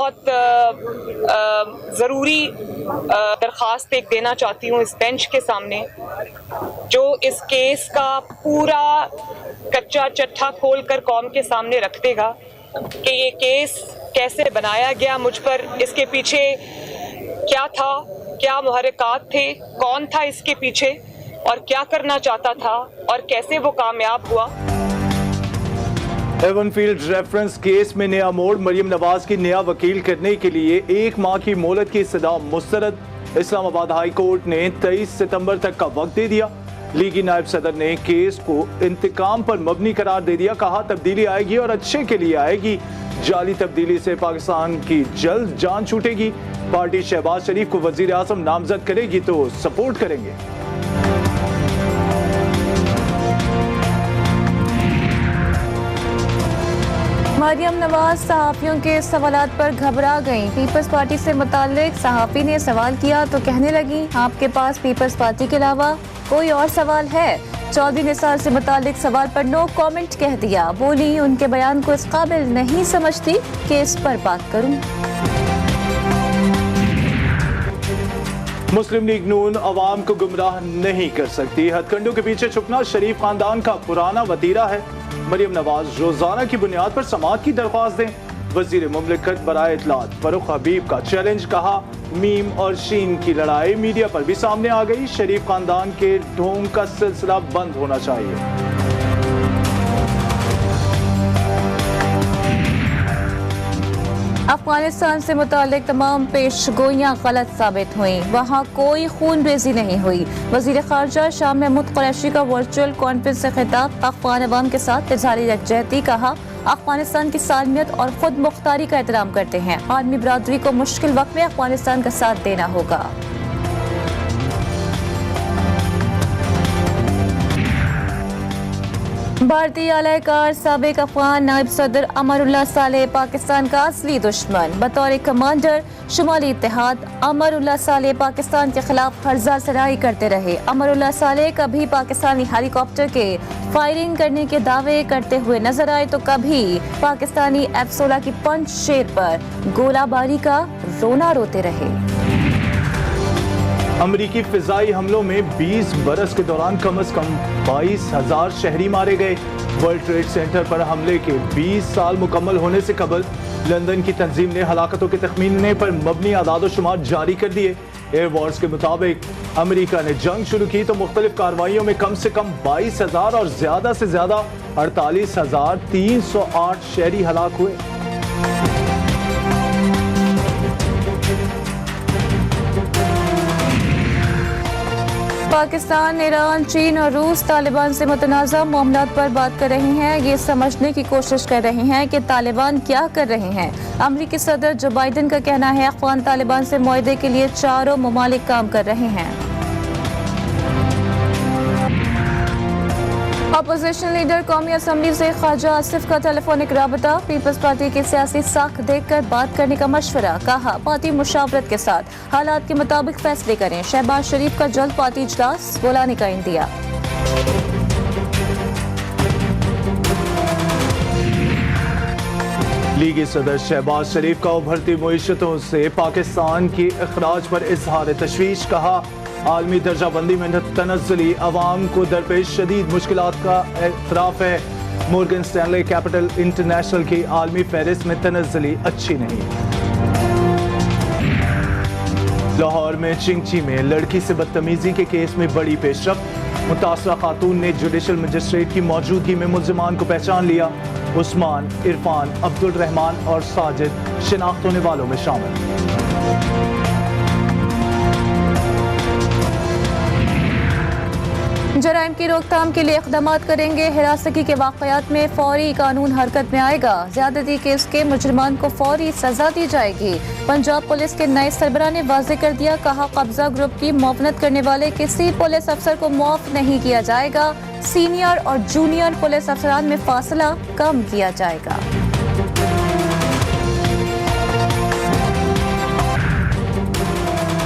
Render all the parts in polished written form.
بہت ضروری درخواست ایک دینا چاہتی ہوں اس بینچ کے سامنے، جو اس کیس کا پورا کچا چٹھا کھول کر قوم کے سامنے رکھ دے گا کہ یہ کیس کیسے بنایا گیا مجھ پر، اس کے پیچھے کیا تھا، کیا محرکات تھے، کون تھا اس کے پیچھے اور کیا کرنا چاہتا تھا اور کیسے وہ کامیاب ہوا۔ ایون فیلڈ ریفرنس کیس میں نیا موڑ، مریم نواز کی نیا وکیل کرنے کے لیے 1 ماہ کی مہلت کی استدعا مسترد۔ اسلام آباد ہائی کورٹ نے 23 ستمبر تک کا وقت دے دیا۔ لیگی نائب صدر نے کیس کو انتقام پر مبنی قرار دے دیا، کہا تبدیلی آئے گی اور اچھے کے لیے آئے گی، جعلی تبدیلی سے پاکستان کی جلد جان چھوٹے گی، پارٹی شہباز شریف کو وزیر اعظم نامزد کرے گی تو سپورٹ کریں گے۔ مریم نواز صحافیوں کے سوالات پر گھبرا گئیں۔ پیپلز پارٹی سے متعلق صحافی نے سوال کیا تو کہنے لگی آپ کے پاس پیپلز پارٹی کے علاوہ کوئی اور سوال ہے؟ چودھری نثار سے متعلق سوال پر نو کامنٹ کہہ دیا، بولی ان کے بیان کو اس قابل نہیں سمجھتی کہ اس پر بات کروں۔ مسلم لیگ نون عوام کو گمراہ نہیں کر سکتی، ہتھ کنڈوں کے پیچھے چھپنا شریف خاندان کا پرانا وتیرہ ہے۔ مریم نواز روزانہ کی بنیاد پر سماعت کی درخواست دیں۔ وزیر مملکت برائے اطلاعات فاروق حبیب کا چیلنج، کہا میم اور شین کی لڑائی میڈیا پر بھی سامنے آ گئی، شریف خاندان کے ڈھونگ کا سلسلہ بند ہونا چاہیے۔ افغانستان سے متعلق تمام پیش گوئیاں غلط ثابت ہوئیں، وہاں کوئی خون ریزی نہیں ہوئی۔ وزیر خارجہ شاہ محمود قریشی کا ورچوئل کانفرنس سے خطاب، افغان عوام کے ساتھ اظہار یکجہتی، کہا افغانستان کی سالمیت اور خود مختاری کا احترام کرتے ہیں، عالمی برادری کو مشکل وقت میں افغانستان کا ساتھ دینا ہوگا۔ بھارتی اعلی کار سابق افغان نائب صدر امر اللہ صالح پاکستان کا اصلی دشمن، بطور کمانڈر شمالی اتحاد امر اللہ صالح پاکستان کے خلاف ہرزہ سرائی کرتے رہے۔ امر اللہ صالح کبھی پاکستانی ہیلی کاپٹر کے فائرنگ کرنے کے دعوے کرتے ہوئے نظر آئے تو کبھی پاکستانی F-16 کی پنچ شیر پر گولہ باری کا رونا روتے رہے۔ امریکی فضائی حملوں میں 20 برس کے دوران کم از کم 22,000 شہری مارے گئے۔ ورلڈ ٹریڈ سینٹر پر حملے کے 20 سال مکمل ہونے سے قبل لندن کی تنظیم نے ہلاکتوں کے تخمینے پر مبنی اعداد و شمار جاری کر دیے۔ ایئر وارز کے مطابق امریکہ نے جنگ شروع کی تو مختلف کارروائیوں میں کم سے کم 22,000 اور زیادہ سے زیادہ 48,308 شہری ہلاک ہوئے۔ پاکستان، ایران، چین اور روس طالبان سے متنازع معاملات پر بات کر رہے ہیں، یہ سمجھنے کی کوشش کر رہے ہیں کہ طالبان کیا کر رہے ہیں۔ امریکی صدر جو بائیڈن کا کہنا ہے افغان طالبان سے معاہدے کے لیے چاروں ممالک کام کر رہے ہیں۔ اپوزیشن لیڈر قومی اسمبلی سے خواجہ آصف کا ٹیلی فونک رابطہ، پیپلز پارٹی کی سیاسی ساکھ دیکھ کر بات کرنے کا مشورہ، کہا پارٹی مشاورت کے ساتھ حالات کے مطابق فیصلے کریں، شہباز شریف کا جلد پارٹی اجلاس بلانے کا عندیہ۔ لیگی صدر شہباز شریف کا ابھرتی معیشتوں سے پاکستان کی اخراج پر اظہار تشویش، کہا عالمی درجہ بندی میں تنزلی عوام کو درپیش شدید مشکلات کا اعتراف ہے۔ مورگن سٹینلے کیپٹل انٹرنیشنل کی عالمی فہرست میں تنزلی اچھی نہیں۔ لاہور میں چنگچی میں لڑکی سے بدتمیزی کے کیس میں بڑی پیش رفت، متاثرہ خاتون نے جوڈیشل مجسٹریٹ کی موجودگی میں ملزمان کو پہچان لیا۔ عثمان، عرفان، عبد الرحمان اور ساجد شناخت ہونے والوں میں شامل۔ جرائم کی روک تھام کے لیے اقدامات کریں گے، ہراسگی کے واقعات میں فوری قانون حرکت میں آئے گا، زیادتی کیس کے مجرمان کو فوری سزا دی جائے گی۔ پنجاب پولیس کے نئے سربراہ نے واضح کر دیا، کہا قبضہ گروپ کی معاونت کرنے والے کسی پولیس افسر کو معاف نہیں کیا جائے گا، سینئر اور جونیئر پولیس افسران میں فاصلہ کم کیا جائے گا۔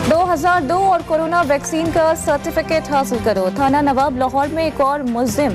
2002 اور کورونا ویکسین کا سرٹیفکیٹ حاصل کرو، تھانہ نواب لاہور میں ایک اور ملزم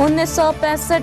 1965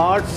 8